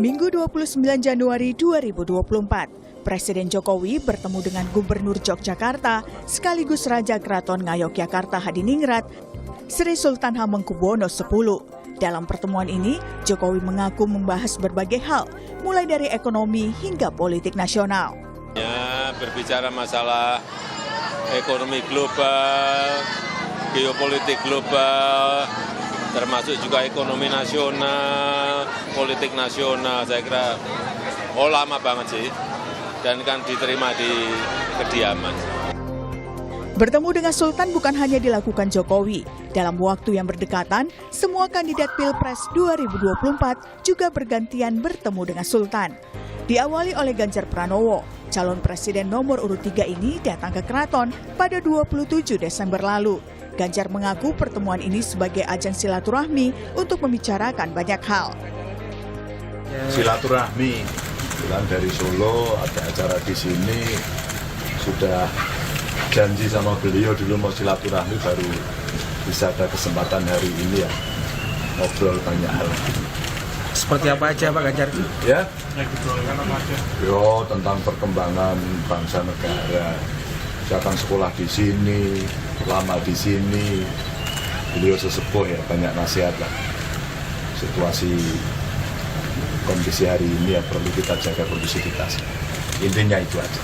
Minggu 29 Januari 2024, Presiden Jokowi bertemu dengan Gubernur Yogyakarta sekaligus Raja Keraton Ngayogyakarta Hadiningrat, Sri Sultan Hamengkubuwono X. Dalam pertemuan ini, Jokowi mengaku membahas berbagai hal, mulai dari ekonomi hingga politik nasional. Ya, berbicara masalah ekonomi global, geopolitik global, termasuk juga ekonomi nasional, politik nasional, saya kira lama banget sih, dan kan diterima di kediaman. Bertemu dengan Sultan bukan hanya dilakukan Jokowi. Dalam waktu yang berdekatan, semua kandidat Pilpres 2024 juga bergantian bertemu dengan Sultan. Diawali oleh Ganjar Pranowo, calon presiden nomor urut 3 ini datang ke keraton pada 27 Desember lalu. Ganjar mengaku pertemuan ini sebagai ajang silaturahmi untuk membicarakan banyak hal. Silaturahmi, pulang dari Solo, ada acara di sini, sudah janji sama beliau dulu mau silaturahmi, baru bisa ada kesempatan hari ini ya, ngobrol banyak hal. Seperti apa aja Pak Ganjar? Ya, tentang perkembangan bangsa negara. Saya akan sekolah di sini, lama di sini, beliau sesepuh ya, banyak nasihat lah. Situasi kondisi hari ini ya perlu kita jaga kondusivitas. Intinya itu aja.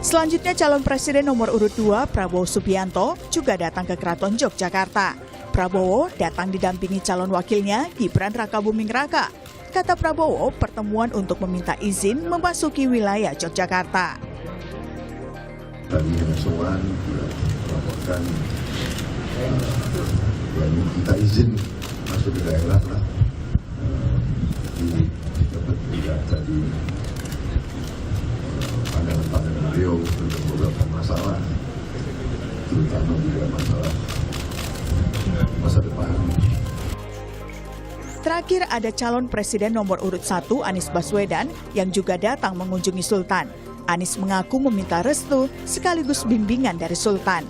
Selanjutnya calon presiden nomor urut 2 Prabowo Subianto juga datang ke Keraton Yogyakarta. Prabowo datang didampingi calon wakilnya Gibran Rakabuming Raka. Kata Prabowo, pertemuan untuk meminta izin memasuki wilayah Yogyakarta. Tadi soal melaporkan dan minta izin masuk ke daerah lah. Dapat juga tadi pandangan beliau untuk beberapa masalah, terutama juga masalah masa depan. Terakhir ada calon presiden nomor urut 1 Anies Baswedan yang juga datang mengunjungi Sultan. Anies mengaku meminta restu sekaligus bimbingan dari Sultan.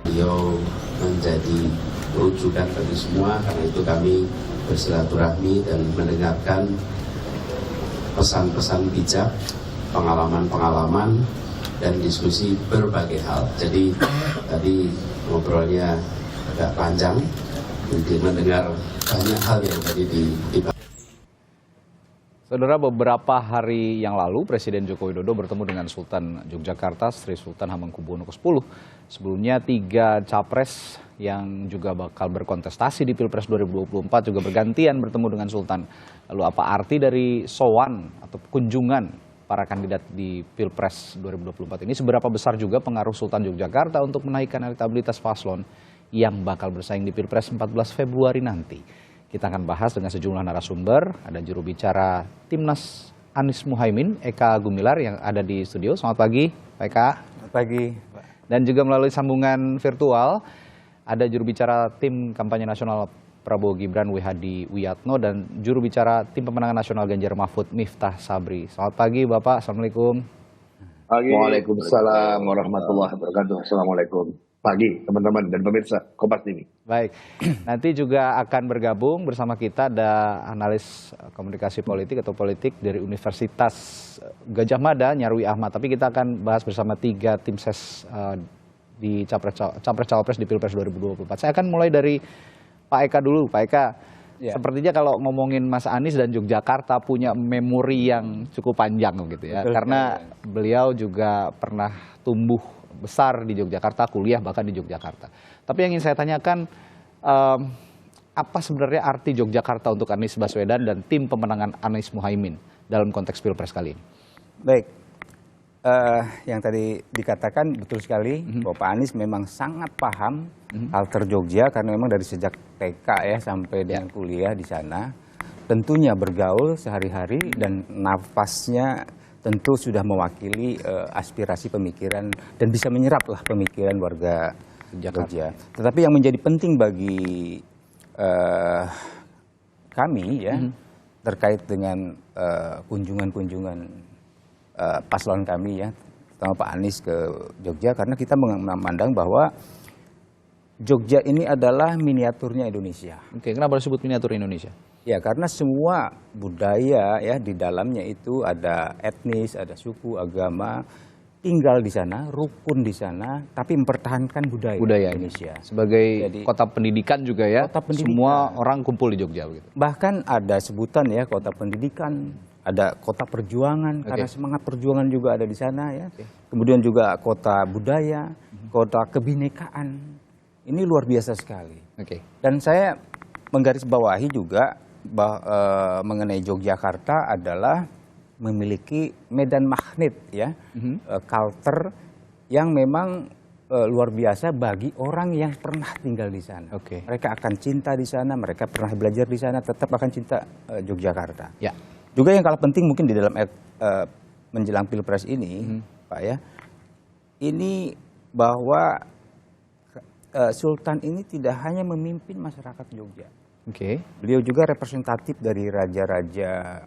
Beliau menjadi rujukan bagi semua, karena itu kami bersilaturahmi dan mendengarkan pesan-pesan bijak, pengalaman-pengalaman, dan diskusi berbagai hal. Jadi tadi ngobrolnya agak panjang, jadi mendengar banyak hal yang tadi dibahas. Saudara, beberapa hari yang lalu Presiden Joko Widodo bertemu dengan Sultan Yogyakarta, Sri Sultan Hamengkubuwono X. Sebelumnya 3 capres yang juga bakal berkontestasi di Pilpres 2024 juga bergantian bertemu dengan Sultan. Lalu apa arti dari sowan atau kunjungan para kandidat di Pilpres 2024 ini? Seberapa besar juga pengaruh Sultan Yogyakarta untuk menaikkan elektabilitas paslon yang bakal bersaing di Pilpres 14 Februari nanti? Kita akan bahas dengan sejumlah narasumber. Ada juru bicara Timnas Anies Muhaimin, Eka Gumilar yang ada di studio. Selamat pagi, Pak Eka. Selamat pagi. Dan juga melalui sambungan virtual, ada juru bicara Tim Kampanye Nasional Prabowo Gibran Wihadi Wiyatno dan juru bicara Tim Pemenangan Nasional Ganjar Mahfud Miftah Sabri. Selamat pagi, Bapak. Assalamualaikum. Pagi. Waalaikumsalam warahmatullahi wabarakatuh. Assalamualaikum. Pagi teman-teman dan pemirsa Kompas TV. Baik, nanti juga akan bergabung bersama kita ada analis komunikasi politik atau politik dari Universitas Gajah Mada, Nyarwi Ahmad. Tapi kita akan bahas bersama 3 tim ses di Capres-Cawapres di Pilpres 2024. Saya akan mulai dari Pak Eka dulu. Pak Eka, ya. Sepertinya kalau ngomongin Mas Anies dan Yogyakarta punya memori yang cukup panjang gitu ya. Karena beliau juga pernah tumbuh besar di Yogyakarta, kuliah bahkan di Yogyakarta. Tapi yang ingin saya tanyakan, apa sebenarnya arti Yogyakarta untuk Anies Baswedan dan tim pemenangan Anies Muhaimin dalam konteks Pilpres kali ini? Baik, yang tadi dikatakan betul sekali bahwa Pak Anies memang sangat paham alter Jogja, karena memang dari sejak TK ya sampai dengan kuliah di sana, tentunya bergaul sehari-hari dan nafasnya tentu sudah mewakili aspirasi pemikiran dan bisa menyerap lah pemikiran warga Jogja. Tetapi yang menjadi penting bagi kami ya terkait dengan kunjungan-kunjungan paslon kami ya, terutama Pak Anies ke Jogja, karena kita memandang bahwa Jogja ini adalah miniaturnya Indonesia. Oke, kenapa disebut miniatur Indonesia? Ya, karena semua budaya ya di dalamnya itu ada etnis, ada suku, agama, tinggal di sana, rukun di sana, tapi mempertahankan budaya Indonesia. Sebagai Jadi, kota pendidikan juga ya, kota pendidikan. semua orang kumpul di Jogja begitu. Bahkan ada sebutan ya kota pendidikan, ada kota perjuangan karena semangat perjuangan juga ada di sana ya. Kemudian juga kota budaya, kota kebinekaan. Ini luar biasa sekali. Oke. Dan saya menggarisbawahi juga mengenai Yogyakarta adalah memiliki medan magnet ya, culture yang memang luar biasa bagi orang yang pernah tinggal di sana. Oke. Mereka akan cinta di sana, mereka pernah belajar di sana, tetap akan cinta Yogyakarta. Ya. Juga yang kalah penting mungkin di dalam menjelang Pilpres ini, Pak ya, ini bahwa Sultan ini tidak hanya memimpin masyarakat Jogja. Oke. Beliau juga representatif dari raja-raja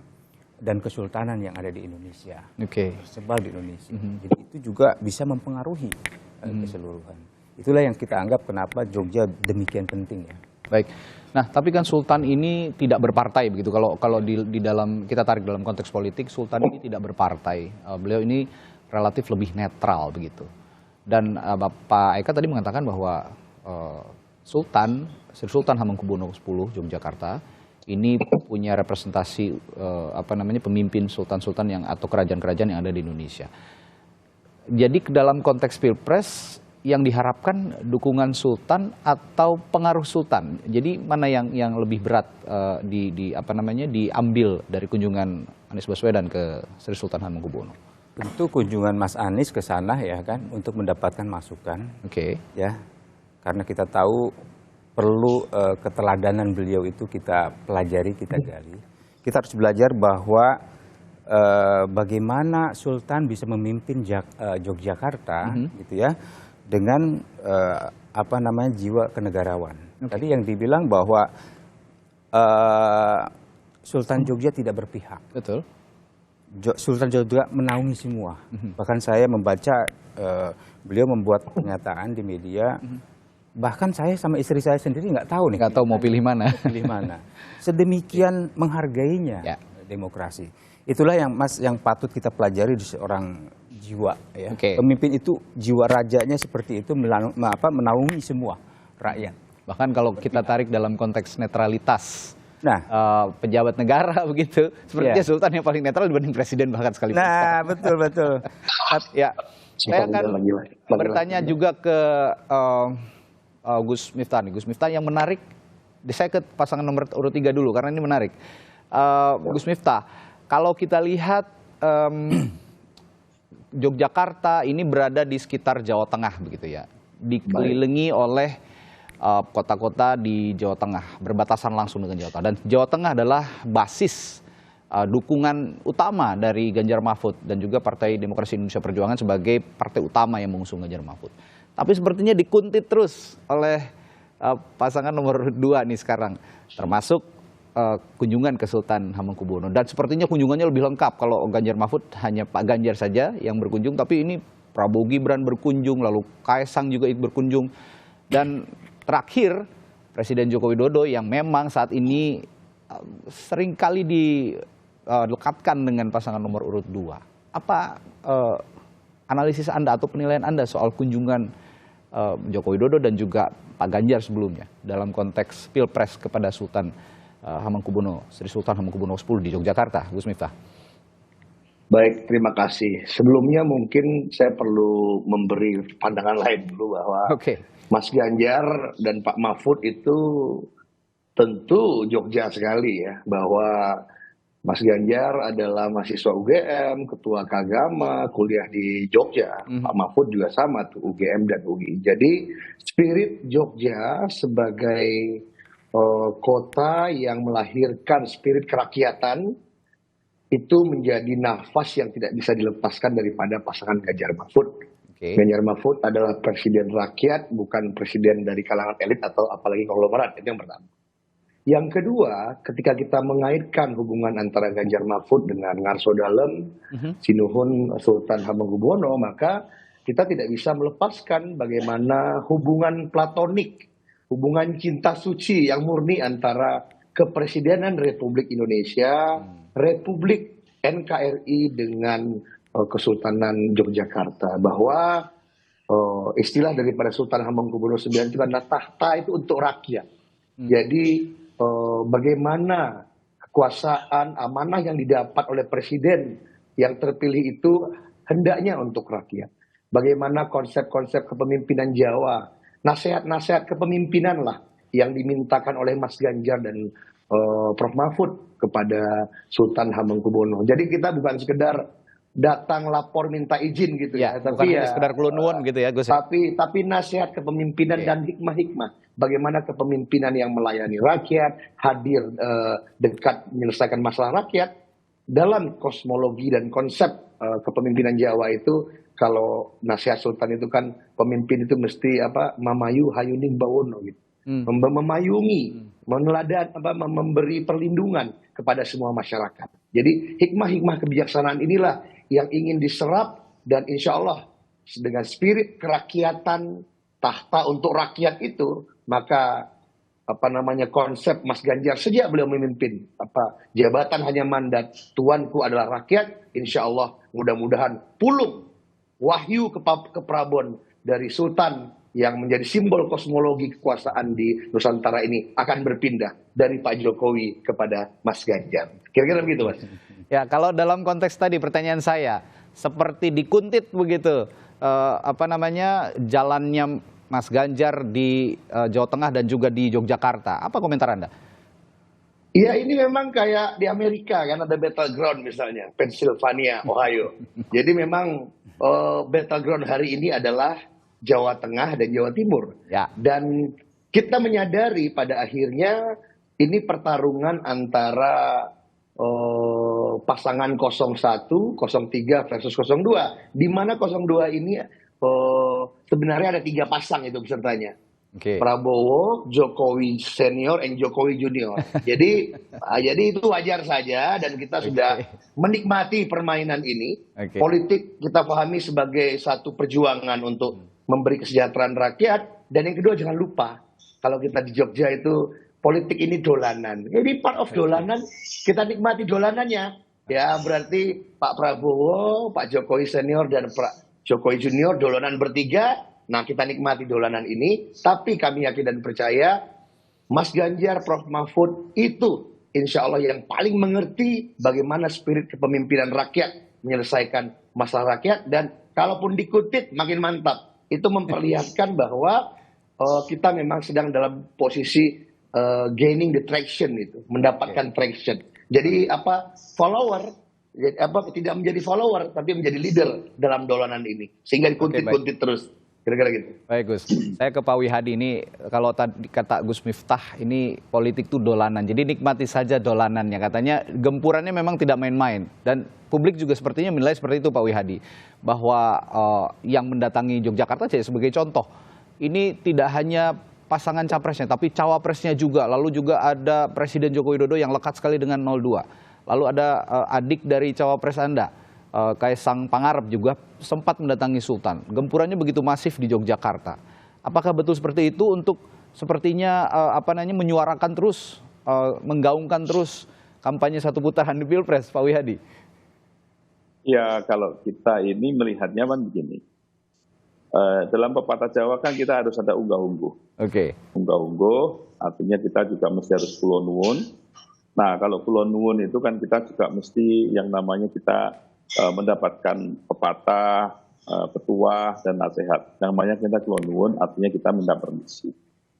dan kesultanan yang ada di Indonesia. Oke. Tersebar di Indonesia. Jadi itu juga bisa mempengaruhi keseluruhan. Itulah yang kita anggap kenapa Jogja demikian penting ya. Baik. Nah, tapi kan Sultan ini tidak berpartai begitu. Kalau di dalam kita tarik dalam konteks politik, Sultan ini tidak berpartai. Beliau ini relatif lebih netral begitu. Dan Bapak Eka tadi mengatakan bahwa Sultan Sri Sultan Hamengkubuwono X Yogyakarta ini punya representasi pemimpin sultan-sultan yang atau kerajaan-kerajaan yang ada di Indonesia. Jadi ke dalam konteks Pilpres yang diharapkan dukungan sultan atau pengaruh sultan. Jadi mana yang lebih berat diambil dari kunjungan Anies Baswedan ke Sri Sultan Hamengkubuwono? Tentu kunjungan Mas Anies ke sana ya kan untuk mendapatkan masukan. Oke. Ya. Karena kita tahu perlu keteladanan beliau itu kita pelajari, kita gali. Kita harus belajar bahwa bagaimana Sultan bisa memimpin Yogyakarta gitu ya dengan jiwa kenegarawan. Tadi yang dibilang bahwa Sultan Jogja tidak berpihak. Betul. Sultan Jogja menaungi semua. Bahkan saya membaca beliau membuat pernyataan di media. Bahkan saya sama istri saya sendiri nggak tahu nih. Nggak tahu mau pilih mana. Pilih mana. Sedemikian menghargainya demokrasi. Itulah yang patut kita pelajari di seorang jiwa. Ya. Oke. Pemimpin itu jiwa rajanya seperti itu menaungi semua rakyat. Bahkan kalau kita tarik dalam konteks netralitas. Nah, pejabat negara begitu, sepertinya Sultan yang paling netral dibanding presiden bahkan sekalipun. Nah, betul. Ya, saya akan bertanya juga ke Gus Miftah nih. Gus Miftah yang menarik, saya ke pasangan nomor urut 3 dulu karena ini menarik. Gus Miftah, kalau kita lihat Yogyakarta ini berada di sekitar Jawa Tengah begitu ya, dikelilingi oleh kota-kota di Jawa Tengah, berbatasan langsung dengan Jawa Tengah. Dan Jawa Tengah adalah basis dukungan utama dari Ganjar Mahfud dan juga Partai Demokrasi Indonesia Perjuangan sebagai partai utama yang mengusung Ganjar Mahfud. Tapi sepertinya dikuntit terus oleh pasangan nomor 2 nih sekarang, termasuk kunjungan ke Sultan Hamengkubuwono. Dan sepertinya kunjungannya lebih lengkap. Kalau Ganjar Mahfud hanya Pak Ganjar saja yang berkunjung, tapi ini Prabowo Gibran berkunjung, lalu Kaesang juga ikut berkunjung. Dan terakhir, Presiden Joko Widodo yang memang saat ini seringkali dilekatkan dengan pasangan nomor urut 2. Apa analisis Anda atau penilaian Anda soal kunjungan Joko Widodo dan juga Pak Ganjar sebelumnya dalam konteks Pilpres kepada Sultan Hamengkubuwono, Sri Sultan Hamengkubuwono X di Yogyakarta, Gus Miftah? Baik, terima kasih. Sebelumnya mungkin saya perlu memberi pandangan lain dulu bahwa Mas Ganjar dan Pak Mahfud itu tentu Jogja sekali ya, bahwa Mas Ganjar adalah mahasiswa UGM, ketua Kagama, kuliah di Jogja. Pak Mahfud juga sama tuh, UGM dan UI. Jadi spirit Jogja sebagai kota yang melahirkan spirit kerakyatan itu menjadi nafas yang tidak bisa dilepaskan daripada pasangan Ganjar Mahfud. Ganjar Mahfud adalah presiden rakyat, bukan presiden dari kalangan elit atau apalagi konglomerat. Itu yang pertama. Yang kedua, ketika kita mengaitkan hubungan antara Ganjar Mahfud dengan Ngarso Dalem, Sinuhun Sultan Hamengkubuwono, maka kita tidak bisa melepaskan bagaimana hubungan platonik, hubungan cinta suci yang murni antara Kepresidenan Republik Indonesia, Republik NKRI dengan Kesultanan Yogyakarta. Bahwa istilah daripada Sultan Hamengkubuwono IX itu adalah tahta itu untuk rakyat. Jadi bagaimana kekuasaan amanah yang didapat oleh presiden yang terpilih itu hendaknya untuk rakyat. Bagaimana konsep-konsep kepemimpinan Jawa, nasihat-nasihat kepemimpinan lah yang dimintakan oleh Mas Ganjar dan Prof. Mahfud kepada Sultan Hamengkubuwono. Jadi kita bukan sekedar datang lapor minta izin gitu ya, tapi ya sekedar kulunwun gitu ya Gus. Tapi nasihat kepemimpinan dan hikmah-hikmah. Bagaimana kepemimpinan yang melayani rakyat, hadir dekat menyelesaikan masalah rakyat. Dalam kosmologi dan konsep kepemimpinan Jawa itu, kalau nasihat Sultan itu kan pemimpin itu mesti mamayu hayuning bawono gitu. Memayungi, meneladan, memberi perlindungan kepada semua masyarakat. Jadi hikmah-hikmah kebijaksanaan inilah yang ingin diserap, dan insya Allah dengan spirit kerakyatan, tahta untuk rakyat itu, maka konsep Mas Ganjar sejak beliau memimpin jabatan hanya mandat, tuanku adalah rakyat, insya Allah mudah-mudahan pulung wahyu ke Prabon dari Sultan yang menjadi simbol kosmologi kekuasaan di Nusantara ini akan berpindah dari Pak Jokowi kepada Mas Ganjar. Kira-kira begitu, Mas. Ya, kalau dalam konteks tadi pertanyaan saya, seperti dikuntit begitu, jalannya Mas Ganjar di Jawa Tengah dan juga di Yogyakarta. Apa komentar Anda? Iya, ini memang kayak di Amerika kan, ada battleground misalnya, Pennsylvania, Ohio. Jadi memang battleground hari ini adalah Jawa Tengah dan Jawa Timur. Ya. Dan kita menyadari pada akhirnya ini pertarungan antara pasangan 01, 03 versus 02. Di mana 02 ini sebenarnya ada 3 pasang itu pesertanya. Okay. Prabowo, Jokowi senior, dan Jokowi junior. Jadi itu wajar saja, dan kita sudah menikmati permainan ini. Politik kita pahami sebagai satu perjuangan untuk memberi kesejahteraan rakyat. Dan yang kedua, jangan lupa kalau kita di Jogja itu politik ini dolanan. Jadi part of dolanan, kita nikmati dolanannya. Ya berarti Pak Prabowo, Pak Jokowi senior dan Pak Jokowi junior dolanan bertiga. Nah, kita nikmati dolanan ini, tapi kami yakin dan percaya Mas Ganjar, Prof. Mahfud itu insya Allah yang paling mengerti bagaimana spirit kepemimpinan rakyat menyelesaikan masalah rakyat, dan kalaupun dikutip makin mantap. Itu memperlihatkan bahwa kita memang sedang dalam posisi gaining the traction itu, mendapatkan traction. Jadi follower, tidak menjadi follower tapi menjadi leader dalam dolanan ini, sehingga dikuntit-kuntit terus. Kira-kira gitu. Baik Gus, saya ke Pak Wihadi ini, kalau tadi kata Gus Miftah ini politik itu dolanan, jadi nikmati saja dolanannya. Katanya gempurannya memang tidak main-main, dan publik juga sepertinya menilai seperti itu Pak Wihadi, bahwa yang mendatangi Yogyakarta sebagai contoh, ini tidak hanya pasangan capresnya tapi cawapresnya juga, lalu juga ada Presiden Joko Widodo yang lekat sekali dengan 02, lalu ada adik dari cawapres Anda, Kaisang Pangarep juga sempat mendatangi Sultan. Gempurannya begitu masif di Yogyakarta. Apakah betul seperti itu untuk sepertinya menyuarakan terus, menggaungkan terus kampanye satu putaran di Pilpres, Pak Wihadi? Ya, kalau kita ini melihatnya kan begini. Dalam pepatah Jawa kan kita harus ada unggah-ungguh. Oke. Unggah-ungguh artinya kita juga mesti harus kulon nuwun. Nah, kalau kulon nuwun itu kan kita juga mesti yang namanya kita mendapatkan pepatah, petuah, dan nasihat. Yang banyak kita kulon nuwun artinya kita minta permisi.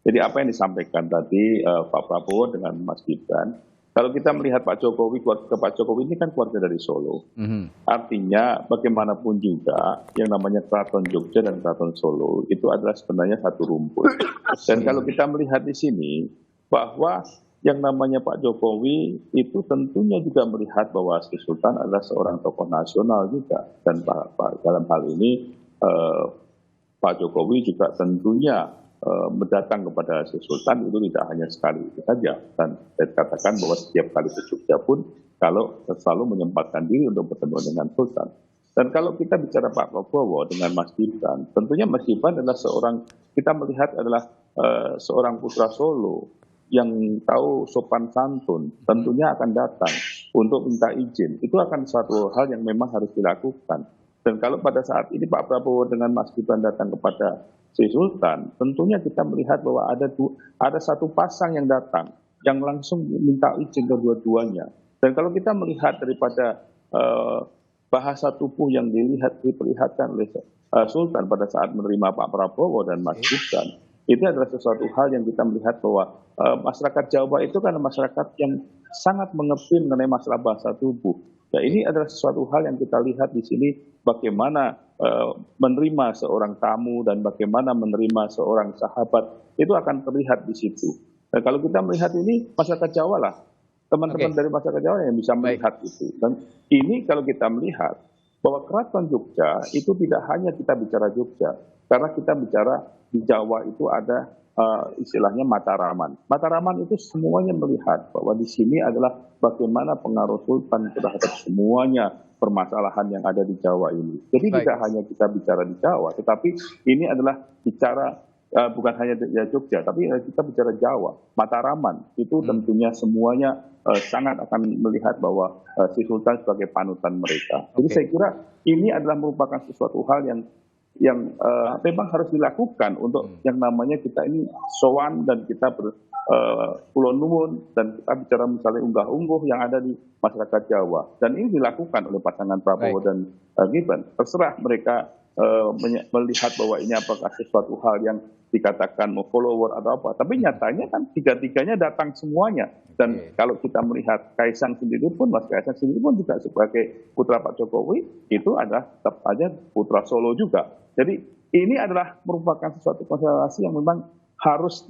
Jadi apa yang disampaikan tadi Pak Prabowo dengan Mas Gibran, kalau kita melihat Pak Jokowi, keluarga Pak Jokowi ini kan keluarga dari Solo. Artinya bagaimanapun juga yang namanya Keraton Jogja dan Keraton Solo itu adalah sebenarnya satu rumput. Dan kalau kita melihat di sini bahwa yang namanya Pak Jokowi itu tentunya juga melihat bahwa Sri Sultan adalah seorang tokoh nasional juga. Dan dalam hal ini Pak Jokowi juga tentunya mendatang kepada Sri Sultan itu tidak hanya sekali itu saja. Dan saya katakan bahwa setiap kali ke Jogja pun kalau selalu menyempatkan diri untuk bertemu dengan Sultan. Dan kalau kita bicara Pak Prabowo dengan Mas Gibran, tentunya Mas Gibran adalah kita melihat adalah seorang putra Solo yang tahu sopan santun, tentunya akan datang untuk minta izin. Itu akan suatu hal yang memang harus dilakukan. Dan kalau pada saat ini Pak Prabowo dengan Mas Gibran datang kepada Sri Sultan, tentunya kita melihat bahwa ada satu pasang yang datang, yang langsung minta izin kedua-duanya. Dan kalau kita melihat daripada bahasa tubuh yang diperlihatkan oleh Sultan pada saat menerima Pak Prabowo dan Mas Gibran, itu adalah sesuatu hal yang kita melihat bahwa masyarakat Jawa itu kan masyarakat yang sangat mengerti mengenai masalah bahasa tubuh. Ya, ini adalah sesuatu hal yang kita lihat di sini, bagaimana menerima seorang tamu dan bagaimana menerima seorang sahabat, itu akan terlihat di situ. Dan kalau kita melihat ini, masyarakat Jawa lah, teman-teman dari masyarakat Jawa yang bisa melihat itu. Dan ini kalau kita melihat bahwa Keraton Jogja itu tidak hanya kita bicara Jogja, karena kita bicara di Jawa itu ada istilahnya Mataraman. Mataraman itu semuanya melihat bahwa di sini adalah bagaimana pengaruh Sultan terhadap semuanya permasalahan yang ada di Jawa ini. Jadi tidak hanya kita bicara di Jawa, tetapi ini adalah bicara bukan hanya di Jogja, tapi kita bicara Jawa. Mataraman itu tentunya semuanya sangat akan melihat bahwa Sri Sultan sebagai panutan mereka. Jadi saya kira ini adalah merupakan sesuatu hal yang memang harus dilakukan untuk yang namanya kita ini sowan dan kita kulon nuwun dan kita bicara misalnya unggah-ungguh yang ada di masyarakat Jawa. Dan ini dilakukan oleh pasangan Prabowo dan Gibran. Terserah mereka melihat bahwa ini apakah sesuatu hal yang dikatakan mau follower atau apa. Tapi nyatanya kan tiga-tiganya datang semuanya. Dan kalau kita melihat Kaisang sendiri pun, Mas Kaisang sendiri pun juga sebagai putra Pak Jokowi, itu adalah tetap aja putra Solo juga. Jadi ini adalah merupakan sesuatu konstelasi yang memang harus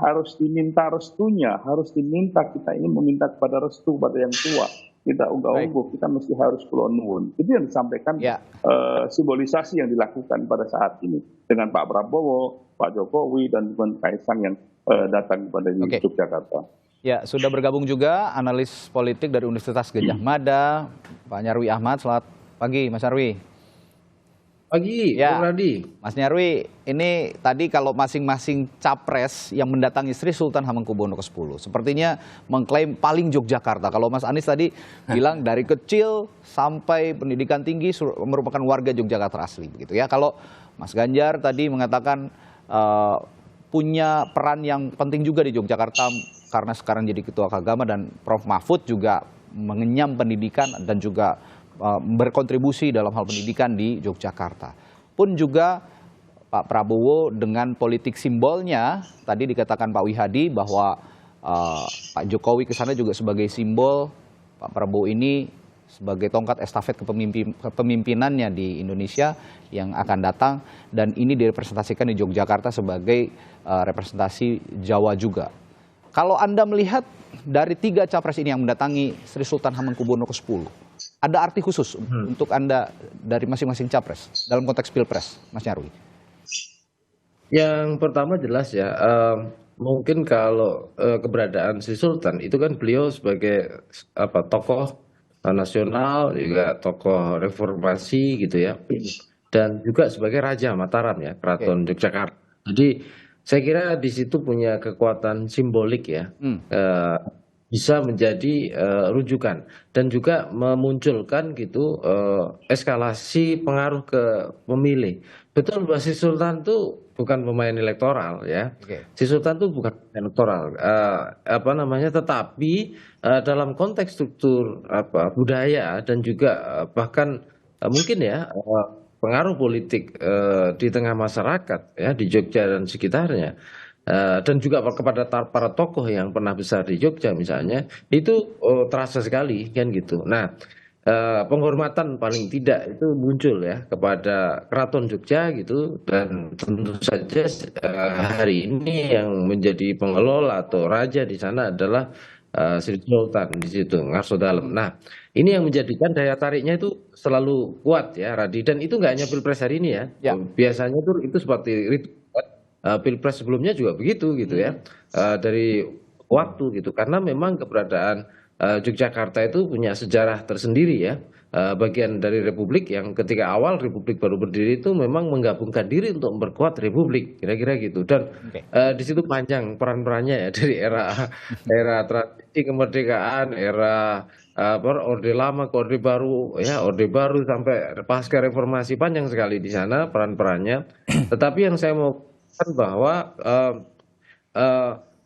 harus diminta restunya, harus diminta, kita ini meminta kepada restu pada yang tua. Kita unggah-ungguh, kita mesti harus kulon nuwun. Itu yang disampaikan simbolisasi yang dilakukan pada saat ini dengan Pak Prabowo, Pak Jokowi dan Kaisang yang datang kepada Yogyakarta. Ya, sudah bergabung juga analis politik dari Universitas Gadjah Mada, Pak Nyarwi Ahmad. Selamat pagi, Mas Nyarwi. Pagi, Bung Radi. Mas Nyarwi, ini tadi kalau masing-masing capres yang mendatangi Sri Sultan Hamengkubuwono ke-10 sepertinya mengklaim paling Yogyakarta. Kalau Mas Anies tadi bilang dari kecil sampai pendidikan tinggi merupakan warga Yogyakarta asli, begitu ya. Kalau Mas Ganjar tadi mengatakan punya peran yang penting juga di Yogyakarta karena sekarang jadi ketua Kagama, dan Prof Mahfud juga mengenyam pendidikan dan juga berkontribusi dalam hal pendidikan di Yogyakarta. Pun juga Pak Prabowo dengan politik simbolnya, tadi dikatakan Pak Wihadi bahwa Pak Jokowi ke sana juga sebagai simbol, Pak Prabowo ini sebagai tongkat estafet kepemimpinannya di Indonesia yang akan datang, dan ini direpresentasikan di Yogyakarta sebagai representasi Jawa juga. Kalau Anda melihat dari 3 capres ini yang mendatangi Sri Sultan Hamengkubuwono ke-10, ada arti khusus untuk Anda dari masing-masing capres dalam konteks Pilpres, Mas Nyarwi? Yang pertama jelas ya, mungkin kalau keberadaan Sri Sultan itu kan beliau sebagai tokoh nasional, juga tokoh reformasi gitu ya, dan juga sebagai Raja Mataram ya, Keraton Yogyakarta. Jadi saya kira di situ punya kekuatan simbolik ya, bisa menjadi rujukan dan juga memunculkan gitu eskalasi pengaruh ke pemilih. Betul, bahwa Sri Sultan itu bukan pemain elektoral ya. Sri Sultan itu bukan pemain elektoral, tetapi dalam konteks struktur budaya dan juga bahkan mungkin ya pengaruh politik di tengah masyarakat ya di Jogja dan sekitarnya. Dan juga kepada para tokoh yang pernah besar di Jogja misalnya, itu terasa sekali kan gitu. Nah, penghormatan paling tidak itu muncul ya kepada Keraton Jogja gitu, dan tentu saja hari ini yang menjadi pengelola atau raja di sana adalah Sri Sultan di situ, Ngarso Dalem. Nah, ini yang menjadikan daya tariknya itu selalu kuat ya, Radi. Dan itu nggak hanya Pilpres hari ini ya. Biasanya itu seperti Pilpres sebelumnya juga begitu gitu ya, dari waktu gitu, karena memang keberadaan Yogyakarta itu punya sejarah tersendiri ya, bagian dari Republik yang ketika awal Republik baru berdiri itu memang menggabungkan diri untuk memperkuat Republik, kira-kira gitu. Dan di situ panjang peran-perannya ya, dari era transisi kemerdekaan, era Orde Lama ke Orde Baru, ya Orde Baru sampai pasca reformasi, panjang sekali di sana peran-perannya. Tetapi yang saya mau katakan bahwa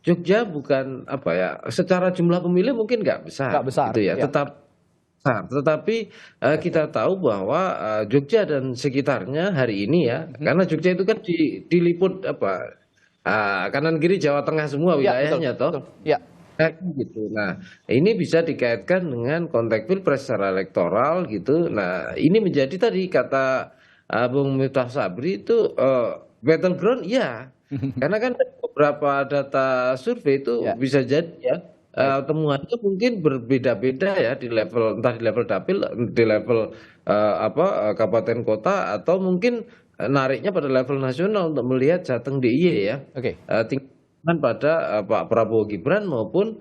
Jogja bukan apa ya, secara jumlah pemilih mungkin nggak besar, gitu ya. Tetapi kita tahu bahwa Jogja dan sekitarnya hari ini ya, karena Jogja itu kan diliput apa kanan kiri Jawa Tengah semua wilayahnya, toh. Ya. Gitu. Nah, ini bisa dikaitkan dengan konteks pilpres secara elektoral gitu. Nah, ini menjadi tadi kata Bung Miftah Sabri itu battleground, ya. Karena kan beberapa data survei itu bisa jadi ya. Temuannya mungkin berbeda-beda ya di level, entah di level dapil, di level kabupaten kota, atau mungkin nariknya pada level nasional untuk melihat Jateng DIY ya. Tingkatan pada Pak Prabowo Gibran maupun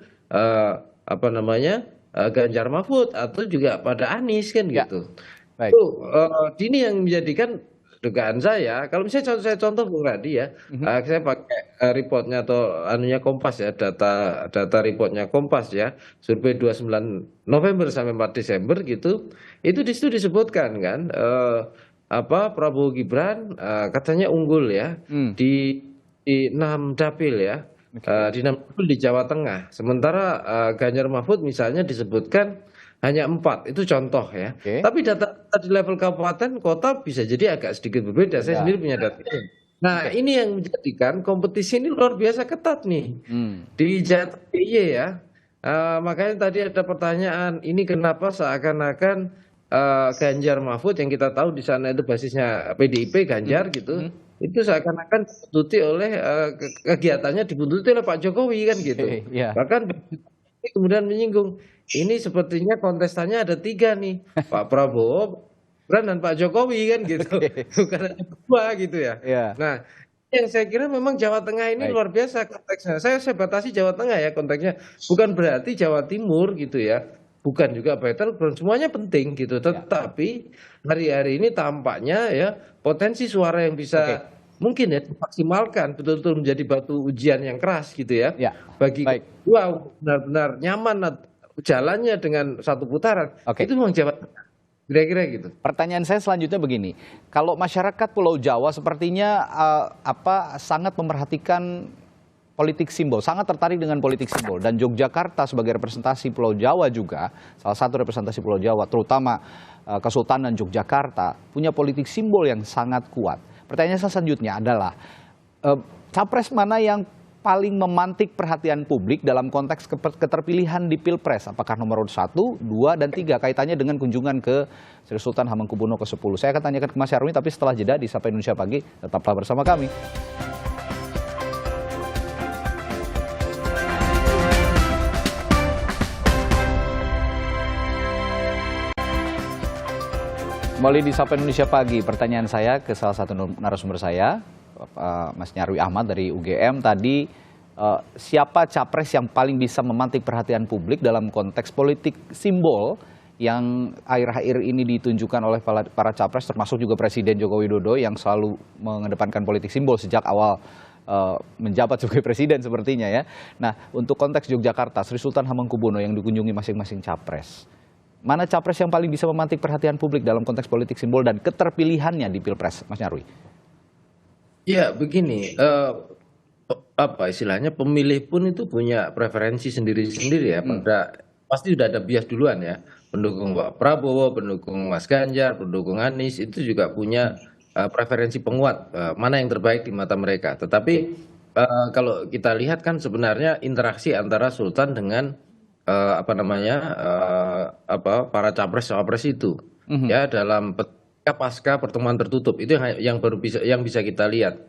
Ganjar Mahfud, atau juga pada Anies kan gitu. Itu ini yang menjadikan dugaan saya, kalau misalnya saya contoh Bung Radi ya, saya pakai reportnya atau Kompas ya, data reportnya Kompas ya, survei 29 November sampai 4 Desember gitu, itu di situ disebutkan kan, Prabowo Gibran katanya unggul ya di 6 dapil ya, di 6 dapil di Jawa Tengah, sementara Ganjar Mahfud misalnya disebutkan hanya 4, itu contoh ya. Tapi data di level kabupaten kota bisa jadi agak sedikit berbeda. Saya sendiri punya data. Nah, ini yang menjadikan kompetisi ini luar biasa ketat nih di Jateng DIY ya. Makanya tadi ada pertanyaan, ini kenapa seakan-akan Ganjar Mahfud yang kita tahu di sana itu basisnya PDIP Ganjar gitu, itu seakan-akan dibuntuti oleh kegiatannya dibuntuti oleh Pak Jokowi kan gitu. Bahkan kemudian menyinggung, ini sepertinya kontestannya ada 3 nih, Pak Prabowo, Gibran, dan Pak Jokowi kan gitu, bukan hanya 2 gitu ya. Nah, yang saya kira memang Jawa Tengah ini luar biasa konteksnya. Saya batasi Jawa Tengah ya konteksnya, bukan berarti Jawa Timur gitu ya, bukan juga battleground, semuanya penting gitu. Tetapi hari-hari ini tampaknya ya potensi suara yang bisa mungkin ya dimaksimalkan, betul-betul menjadi batu ujian yang keras gitu ya. Bagi kedua benar-benar nyaman jalannya dengan satu putaran, itu memang Jawa Tengah, kira-kira gitu. Pertanyaan saya selanjutnya begini, kalau masyarakat Pulau Jawa sepertinya sangat memperhatikan politik simbol, sangat tertarik dengan politik simbol, dan Yogyakarta sebagai representasi Pulau Jawa juga, salah satu representasi Pulau Jawa, terutama Kesultanan Yogyakarta, punya politik simbol yang sangat kuat. Pertanyaan saya selanjutnya adalah, capres mana yang paling memantik perhatian publik dalam konteks keterpilihan di Pilpres? Apakah nomor 1, 2, dan 3? Kaitannya dengan kunjungan ke Sri Sultan Hamengkubuwono ke-10. Saya akan tanyakan ke Mas Nyarwi, tapi setelah jeda di Sapa Indonesia Pagi. Tetaplah bersama kami. Kembali di Sapa Indonesia Pagi, pertanyaan saya ke salah satu narasumber saya, Mas Nyarwi Ahmad dari UGM tadi, siapa capres yang paling bisa memantik perhatian publik dalam konteks politik simbol yang akhir-akhir ini ditunjukkan oleh para capres, termasuk juga Presiden Joko Widodo yang selalu mengedepankan politik simbol sejak awal menjabat sebagai presiden sepertinya ya. Nah, untuk konteks Yogyakarta, Sri Sultan Hamengkubuwono yang dikunjungi masing-masing capres, mana capres yang paling bisa memantik perhatian publik dalam konteks politik simbol dan keterpilihannya di Pilpres, Mas Nyarwi? Ya, begini, istilahnya pemilih pun itu punya preferensi sendiri-sendiri ya. Pasti sudah ada bias duluan ya. Pendukung Pak Prabowo, pendukung Mas Ganjar, pendukung Anies itu juga punya preferensi penguat mana yang terbaik di mata mereka. Tetapi kalau kita lihat kan sebenarnya interaksi antara Sultan dengan para capres-cawapres itu ya dalam pasca pertemuan tertutup itu yang bisa kita lihat.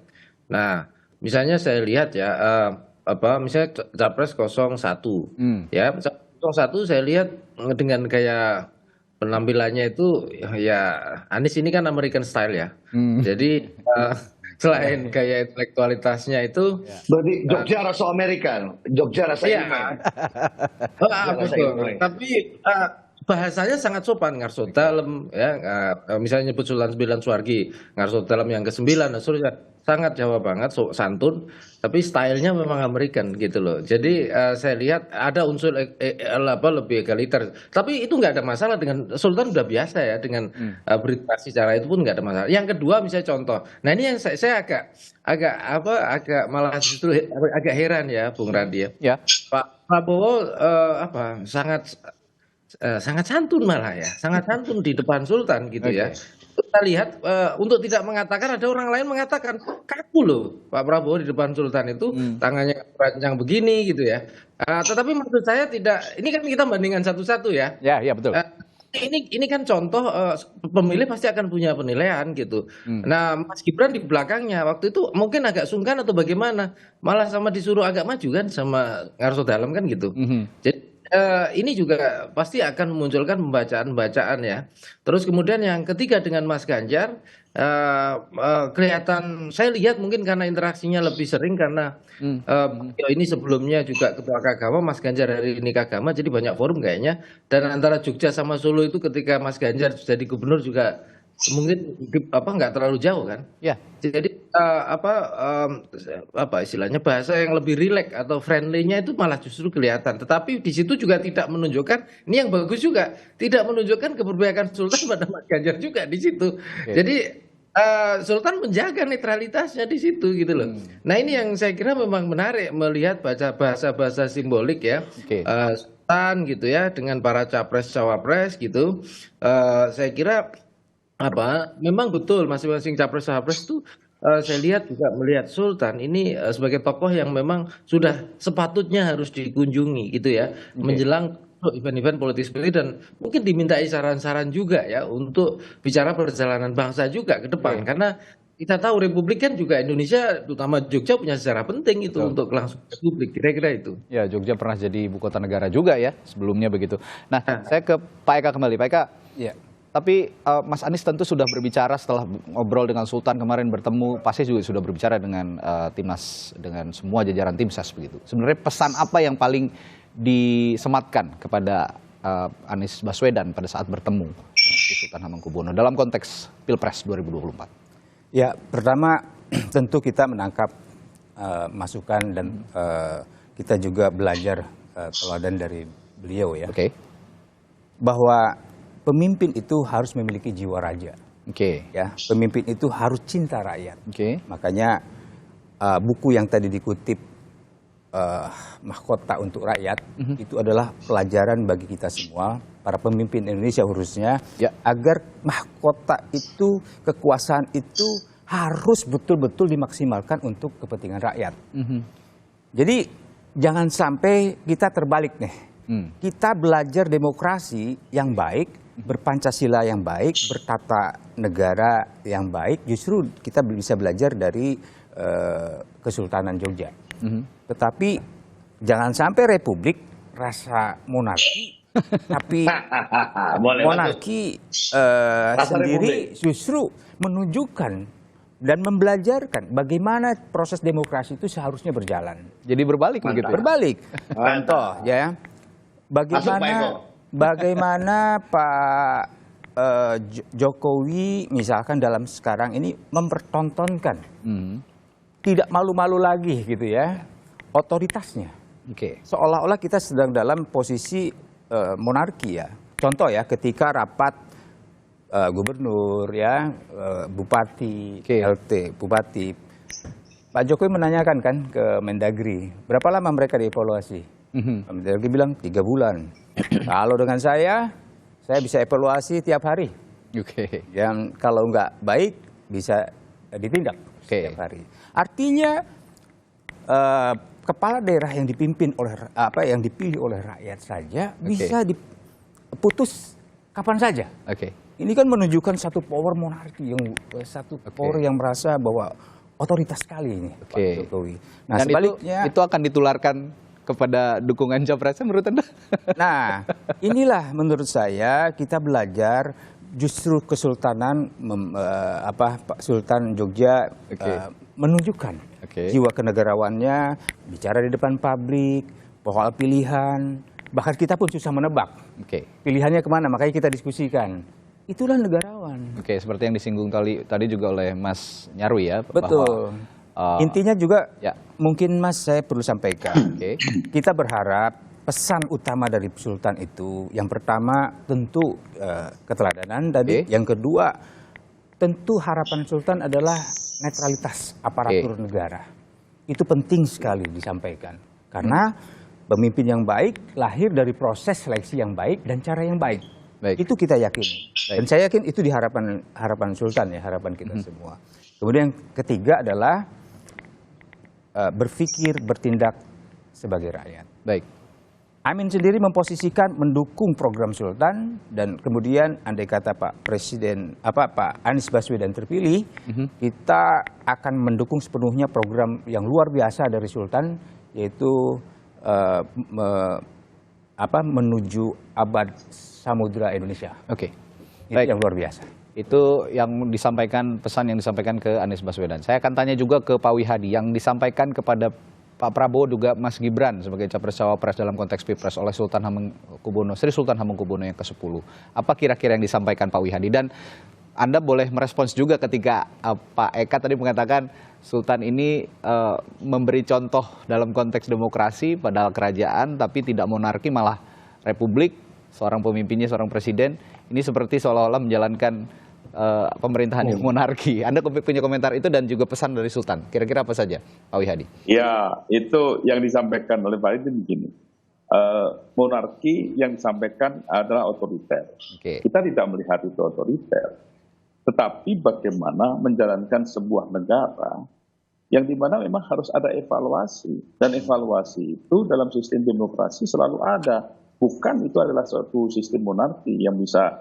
Nah, misalnya saya lihat ya misalnya capres 01 ya, 01 saya lihat dengan kayak penampilannya itu ya Anies ini kan American style ya. Jadi selain gaya intelektualitasnya itu berarti Jogja rasa American, Jogja rasa Inggris. Betul. Tapi bahasanya sangat sopan, ngarso dalem ya, misalnya nyebut Sultan Sembilan Suwargi, ngarso dalem yang ke-9 dan seterusnya, sangat Jawa banget, santun, tapi stylenya memang American gitu loh. Jadi saya lihat ada unsur lebih egaliter, tapi itu nggak ada masalah dengan Sultan, udah biasa ya dengan berinteraksi secara itu pun nggak ada masalah. Yang kedua misalnya contoh, nah ini yang saya agak malah justru agak heran ya Bung Radi ya. Pak Prabowo sangat santun malah ya, sangat santun di depan Sultan gitu ya. Kita lihat untuk tidak mengatakan, ada orang lain mengatakan kaku loh Pak Prabowo di depan Sultan itu, tangannya rancang begini gitu ya. Tetapi maksud saya tidak, ini kan kita bandingkan satu-satu ya. Ya betul. Ini kan contoh, pemilih pasti akan punya penilaian gitu. Nah Mas Gibran di belakangnya waktu itu mungkin agak sungkan atau bagaimana, malah sama disuruh agak maju kan sama Ngarso Dalem kan gitu. Jadi ini juga pasti akan memunculkan pembacaan-bacaan ya. Terus kemudian yang ketiga dengan Mas Ganjar, kelihatan, saya lihat mungkin karena interaksinya lebih sering, karena ini sebelumnya juga ketua Kagama, Mas Ganjar hari ini Kagama, jadi banyak forum kayaknya. Dan antara Jogja sama Solo itu ketika Mas Ganjar jadi gubernur juga mungkin nggak terlalu jauh kan. Ya. Jadi istilahnya bahasa yang lebih rileks atau friendly-nya itu malah justru kelihatan. Tetapi di situ juga tidak menunjukkan, ini yang bagus juga, tidak menunjukkan keberpihakan Sultan pada Mas Ganjar juga di situ. Jadi Sultan menjaga netralitasnya di situ gitu loh. Nah ini yang saya kira memang menarik melihat bahasa-bahasa simbolik ya. Sultan gitu ya dengan para capres cawapres gitu. Saya kira memang betul masing-masing capres-cawapres itu saya lihat juga melihat Sultan ini sebagai tokoh yang memang sudah sepatutnya harus dikunjungi gitu ya, menjelang event-event politis seperti, dan mungkin dimintai saran-saran juga ya untuk bicara perjalanan bangsa juga ke depan, karena kita tahu Republik kan juga Indonesia, terutama Jogja punya sejarah penting itu untuk langsung Republik, kira-kira itu. Ya, Jogja pernah jadi ibu kota negara juga ya sebelumnya begitu. Nah, saya ke Pak Eka kembali, Pak Eka. Ya. Tapi Mas Anies tentu sudah berbicara setelah ngobrol dengan Sultan kemarin, bertemu, pasti juga sudah berbicara dengan timnas, dengan semua jajaran timsas begitu. Sebenarnya pesan apa yang paling disematkan kepada Anies Baswedan pada saat bertemu Sultan Hamengkubuwono dalam konteks Pilpres 2024? Ya, pertama tentu kita menangkap masukan dan kita juga belajar teladan dari beliau ya. Bahwa pemimpin itu harus memiliki jiwa raja. Ya, pemimpin itu harus cinta rakyat. Makanya buku yang tadi dikutip, Mahkota untuk Rakyat, itu adalah pelajaran bagi kita semua, para pemimpin Indonesia khususnya, agar mahkota itu, kekuasaan itu harus betul-betul dimaksimalkan untuk kepentingan rakyat. Jadi jangan sampai kita terbalik nih. Kita belajar demokrasi yang baik, berpancasila yang baik, bertata negara yang baik, justru kita bisa belajar dari Kesultanan Jogja. Tetapi jangan sampai Republik rasa monarki, tapi monarki sendiri justru menunjukkan dan membelajarkan bagaimana proses demokrasi itu seharusnya berjalan. Jadi berbalik begitu. Berbalik. Contoh ya, bagaimana Pak Jokowi misalkan dalam sekarang ini mempertontonkan, tidak malu-malu lagi gitu ya, otoritasnya. Seolah-olah kita sedang dalam posisi monarki ya. Contoh ya, ketika rapat gubernur ya, bupati, LT, bupati, Pak Jokowi menanyakan kan ke Mendagri, berapa lama mereka dievaluasi? Mendagri bilang 3 bulan. Kalau dengan saya bisa evaluasi tiap hari. Yang kalau nggak baik bisa ditindak setiap hari. Artinya kepala daerah yang dipimpin oleh yang dipilih oleh rakyat saja bisa diputus kapan saja. Ini kan menunjukkan satu power monarki, power yang merasa bahwa otoritas sekali ini Pak Jokowi. Nah, dan sebaliknya itu akan ditularkan kepada dukungan capresnya menurut Anda? Nah, inilah menurut saya kita belajar justru Kesultanan Pak Sultan Jogja menunjukkan jiwa kenegarawannya, bicara di depan publik, soal pilihan, bahkan kita pun susah menebak. Pilihannya kemana, makanya kita diskusikan. Itulah negarawan. Seperti yang disinggung tadi juga oleh Mas Nyarwi ya. Betul. Intinya juga mungkin Mas saya perlu sampaikan. Kita berharap pesan utama dari Sultan itu yang pertama tentu keteladanan tadi, yang kedua tentu harapan Sultan adalah netralitas aparatur negara. Itu penting sekali disampaikan karena pemimpin yang baik lahir dari proses seleksi yang baik dan cara yang baik. Itu kita yakin. Dan saya yakin itu di harapan Sultan ya, harapan kita semua. Kemudian yang ketiga adalah berpikir, bertindak sebagai rakyat. Amin sendiri memposisikan mendukung program Sultan dan kemudian andai kata Pak Anies Baswedan terpilih, kita akan mendukung sepenuhnya program yang luar biasa dari Sultan, yaitu menuju abad Samudra Indonesia. Itu yang luar biasa. Itu yang disampaikan, pesan yang disampaikan ke Anies Baswedan. Saya akan tanya juga ke Pak Wihadi yang disampaikan kepada Pak Prabowo juga Mas Gibran sebagai capres-cawapres dalam konteks Pilpres oleh Sultan Hamengkubuwono, Sri Sultan Hamengkubuwono yang ke-10. Apa kira-kira yang disampaikan Pak Wihadi? Dan Anda boleh merespons juga ketika Pak Eka tadi mengatakan Sultan ini memberi contoh dalam konteks demokrasi padahal kerajaan tapi tidak monarki malah republik, seorang pemimpinnya seorang presiden. Ini seperti seolah-olah menjalankan pemerintahan yang monarki. Anda punya komentar itu dan juga pesan dari Sultan. Kira-kira apa saja, Pak Wihadi? Ya, itu yang disampaikan oleh Pak Wihadi begini. Monarki yang disampaikan adalah otoriter. Kita tidak melihat itu otoriter. Tetapi bagaimana menjalankan sebuah negara yang dimana memang harus ada evaluasi. Dan evaluasi itu dalam sistem demokrasi selalu ada. Bukan itu adalah suatu sistem monarki yang bisa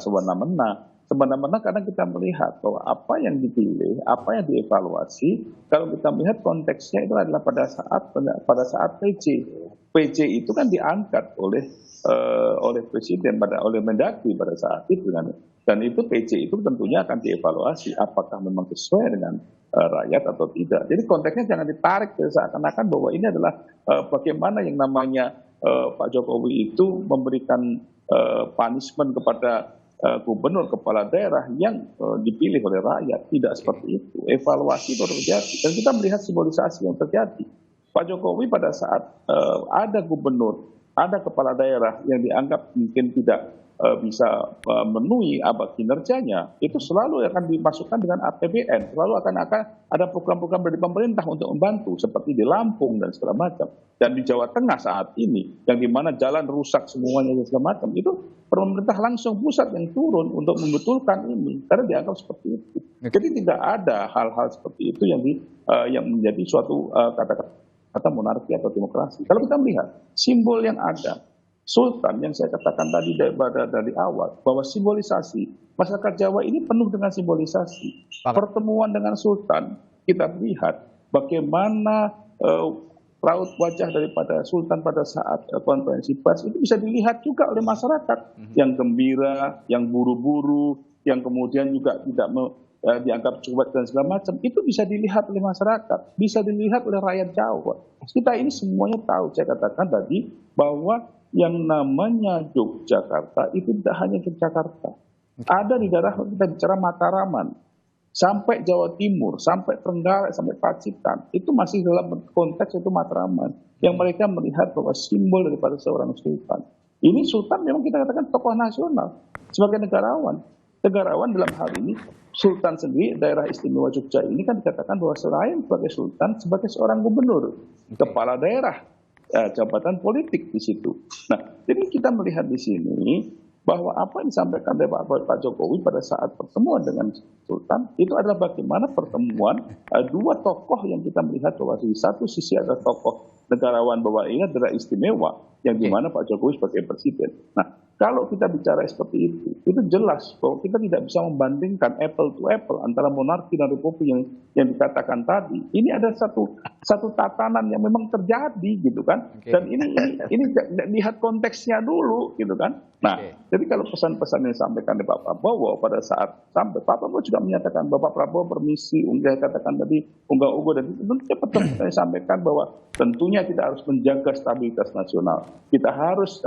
semena-mena. Semena-mena karena kita melihat bahwa apa yang dipilih, apa yang dievaluasi, kalau kita melihat konteksnya itu adalah pada saat PJ. PJ itu kan diangkat oleh presiden oleh Mendagri pada saat itu kan. Dan itu PJ itu tentunya akan dievaluasi apakah memang sesuai dengan rakyat atau tidak. Jadi konteksnya jangan ditarik seakan-akan bahwa ini adalah bagaimana yang namanya Pak Jokowi itu memberikan punishment kepada gubernur kepala daerah yang dipilih oleh rakyat. Tidak seperti itu. Evaluasi itu terjadi dan kita melihat simbolisasi yang terjadi. Pak Jokowi pada saat ada gubernur, ada kepala daerah yang dianggap mungkin tidak bisa memenuhi kinerjanya, itu selalu akan dimasukkan dengan APBN, selalu akan ada program-program dari pemerintah untuk membantu seperti di Lampung dan segala macam. Dan di Jawa Tengah saat ini yang dimana jalan rusak semuanya dan segala macam, itu pemerintah langsung pusat yang turun untuk membetulkan ini karena dianggap seperti itu. Jadi tidak ada hal-hal seperti itu yang menjadi suatu kata monarki atau demokrasi. Kalau kita melihat simbol yang ada, Sultan yang saya katakan tadi dari awal bahwa simbolisasi masyarakat Jawa ini penuh dengan simbolisasi. Pertemuan dengan Sultan kita lihat bagaimana raut wajah daripada Sultan pada saat konferensi pers itu bisa dilihat juga oleh masyarakat yang gembira, yang buru-buru, yang kemudian juga tidak dianggap cuek dan segala macam. Itu bisa dilihat oleh masyarakat, bisa dilihat oleh rakyat Jawa. Kita ini semuanya tahu, saya katakan tadi bahwa yang namanya Yogyakarta itu tidak hanya Yogyakarta. Ada di daerah kita bicara Mataraman, sampai Jawa Timur, sampai Trenggalek, sampai Pacitan, itu masih dalam konteks itu Mataraman. Yang mereka melihat bahwa simbol daripada seorang sultan. Ini sultan memang kita katakan tokoh nasional, sebagai negarawan. Negarawan dalam hal ini, sultan sendiri, daerah istimewa Jogja ini kan dikatakan bahwa selain sebagai sultan, sebagai seorang gubernur, kepala daerah, jabatan politik di situ. Nah, jadi kita melihat di sini bahwa apa yang disampaikan oleh Pak Jokowi pada saat pertemuan dengan Sultan itu adalah bagaimana pertemuan dua tokoh yang kita melihat bahwa di satu sisi adalah tokoh negarawan bahwa ini adalah istimewa yang dimana Pak Jokowi sebagai presiden. Nah, kalau kita bicara seperti itu jelas bahwa kita tidak bisa membandingkan apple to apple antara monarki dan republik yang dikatakan tadi. Ini ada satu tatanan yang memang terjadi gitu kan. Dan ini lihat konteksnya dulu gitu kan. Nah, jadi kalau pesan-pesan yang disampaikan oleh Pak Prabowo pada saat sampai Pak Prabowo juga menyatakan bahwa Pak Prabowo permisi, katakan tadi unggah-ungguh dan tentunya pesan yang disampaikan bahwa tentunya kita harus menjaga stabilitas nasional. kita harus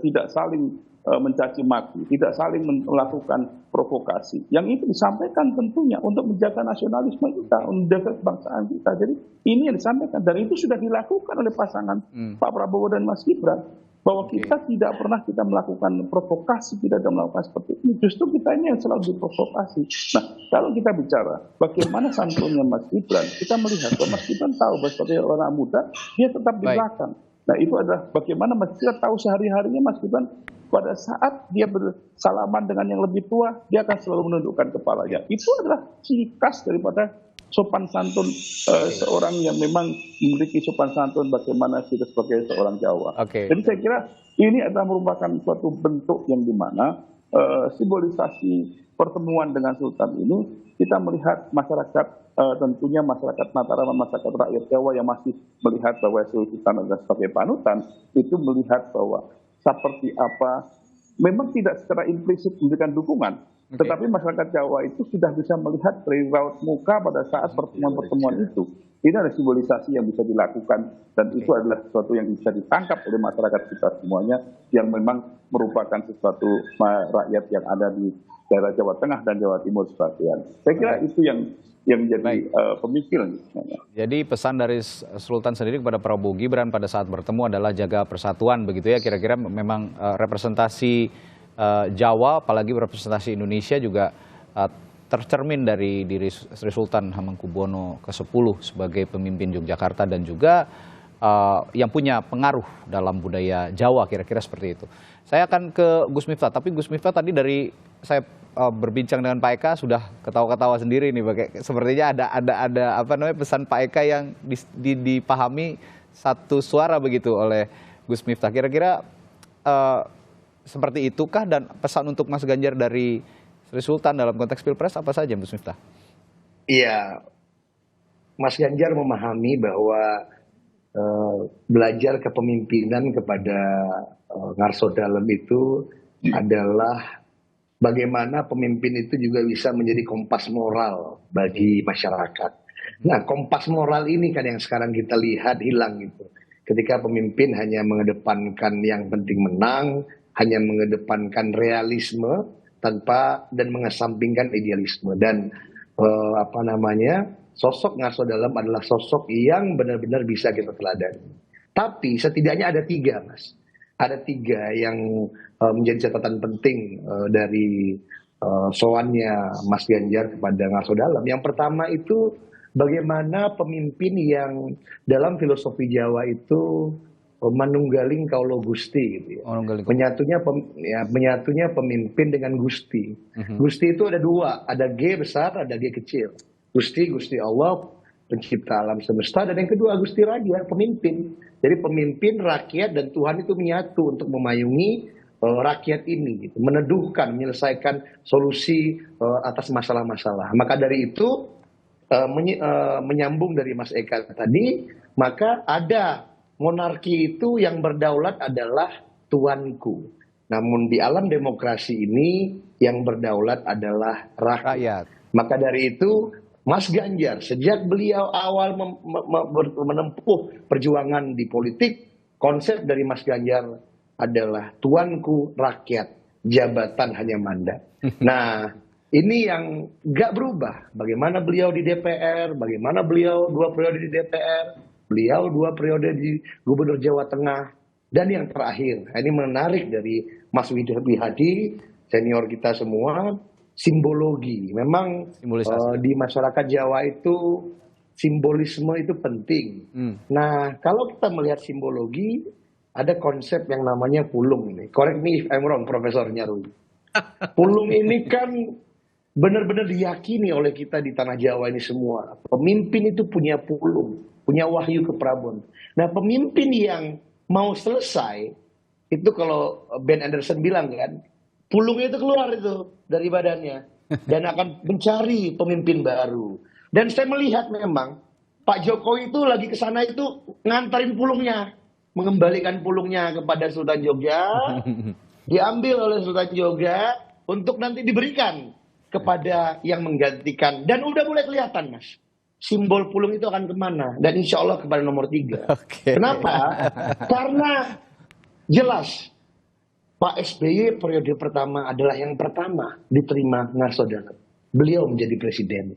tidak saling mencaci maki, tidak saling melakukan provokasi. Yang itu disampaikan tentunya untuk menjaga nasionalisme kita, menjaga kebangsaan kita. Jadi ini yang disampaikan, dan itu sudah dilakukan oleh pasangan Pak Prabowo dan Mas Gibran. Bahwa kita tidak pernah kita melakukan provokasi, tidak ada melakukan seperti ini. Justru kita ini yang selalu diprovokasi. Nah, kalau kita bicara bagaimana santunnya Mas Gibran, kita melihat bahwa Mas Gibran tahu bahwa sebagai orang muda, dia tetap di belakang. Nah, itu adalah bagaimana Mas Gibran tahu sehari-harinya Mas Gibran pada saat dia bersalaman dengan yang lebih tua, dia akan selalu menundukkan kepalanya. Itu adalah ciri khas daripada sopan santun seorang yang memang memiliki sopan santun bagaimana kita sebagai seorang Jawa. Jadi saya kira ini adalah merupakan suatu bentuk yang dimana simbolisasi pertemuan dengan Sultan ini kita melihat masyarakat, tentunya masyarakat Mataram, masyarakat rakyat Jawa yang masih melihat bahwa Sultan adalah sebagai panutan, itu melihat bahwa seperti apa, memang tidak secara implisit memberikan dukungan, tetapi masyarakat Jawa itu sudah bisa melihat dari raut muka pada saat pertemuan-pertemuan itu. Ini adalah simbolisasi yang bisa dilakukan, dan itu adalah sesuatu yang bisa ditangkap oleh masyarakat kita semuanya, yang memang merupakan sesuatu rakyat yang ada di daerah Jawa Tengah dan Jawa Timur sebagian. Saya kira itu yang menjadi pemikiran. Jadi pesan dari Sultan sendiri kepada Prabowo Gibran pada saat bertemu adalah jaga persatuan, begitu ya, kira-kira memang representasi Jawa, apalagi representasi Indonesia juga tercermin dari diri Sri Sultan Hamengkubuwono ke-10 sebagai pemimpin Yogyakarta dan juga yang punya pengaruh dalam budaya Jawa, kira-kira seperti itu. Saya akan ke Gus Miftah, tapi Gus Miftah tadi dari saya berbincang dengan Pak Eka sudah ketawa-ketawa sendiri nih, sepertinya ada apa namanya pesan Pak Eka yang dipahami satu suara begitu oleh Gus Miftah. Kira-kira seperti itukah, dan pesan untuk Mas Ganjar dari Sri Sultan dalam konteks Pilpres apa saja, Gus Miftah? Iya, Mas Ganjar memahami bahwa belajar kepemimpinan kepada Ngarso Dalem itu adalah bagaimana pemimpin itu juga bisa menjadi kompas moral bagi masyarakat. Nah, kompas moral ini kan yang sekarang kita lihat hilang gitu. Ketika pemimpin hanya mengedepankan yang penting menang, hanya mengedepankan realisme dan mengesampingkan idealisme, dan sosok Ngarso Dalem adalah sosok yang benar-benar bisa kita teladani. Tapi setidaknya ada 3, Mas. Ada 3 yang menjadi catatan penting dari soannya Mas Ganjar kepada Ngarso Dalem. Yang pertama itu bagaimana pemimpin yang dalam filosofi Jawa itu manunggaling kaulo Gusti gitu ya. Menyatunya pemimpin dengan Gusti. Gusti itu ada 2, ada G besar, ada G kecil. Gusti Allah pencipta alam semesta, dan yang kedua Gusti Raja, pemimpin. Jadi pemimpin, rakyat, dan Tuhan itu menyatu untuk memayungi rakyat ini gitu, meneduhkan, menyelesaikan solusi atas masalah-masalah. Maka dari itu menyambung dari Mas Eka tadi, maka ada monarki itu yang berdaulat adalah tuanku. Namun di alam demokrasi ini yang berdaulat adalah rakyat. Maka dari itu Mas Ganjar sejak beliau awal menempuh perjuangan di politik, konsep dari Mas Ganjar adalah tuanku rakyat, jabatan hanya mandat. Nah, ini yang gak berubah. Bagaimana beliau di DPR, bagaimana beliau 2 periode di DPR, beliau 2 periode di Gubernur Jawa Tengah, dan yang terakhir, ini menarik dari Mas Wihadi, senior kita semua, simbologi. Memang di masyarakat Jawa itu simbolisme itu penting. Nah, kalau kita melihat simbologi, ada konsep yang namanya pulung ini. Correct me if I'm wrong, Profesor Nyarwi. Pulung ini kan benar-benar diyakini oleh kita di tanah Jawa ini semua. Pemimpin itu punya pulung, punya wahyu keprabon. Nah, pemimpin yang mau selesai, itu kalau Ben Anderson bilang kan, pulungnya itu keluar itu dari badannya dan akan mencari pemimpin baru. Dan saya melihat memang Pak Jokowi itu lagi ke sana itu ngantarin pulungnya, mengembalikan pulungnya kepada Sultan Jogja, diambil oleh Sultan Jogja untuk nanti diberikan kepada yang menggantikan. Dan udah mulai kelihatan, Mas. simbol pulung itu akan kemana? Dan insya Allah kepada nomor 3. Kenapa? Karena jelas Pak SBY periode pertama adalah yang pertama diterima Ngarso Dalam. Beliau menjadi presiden.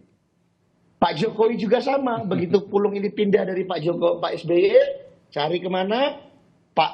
Pak Jokowi juga sama, begitu pulung ini pindah dari Pak SBY, cari kemana? Pak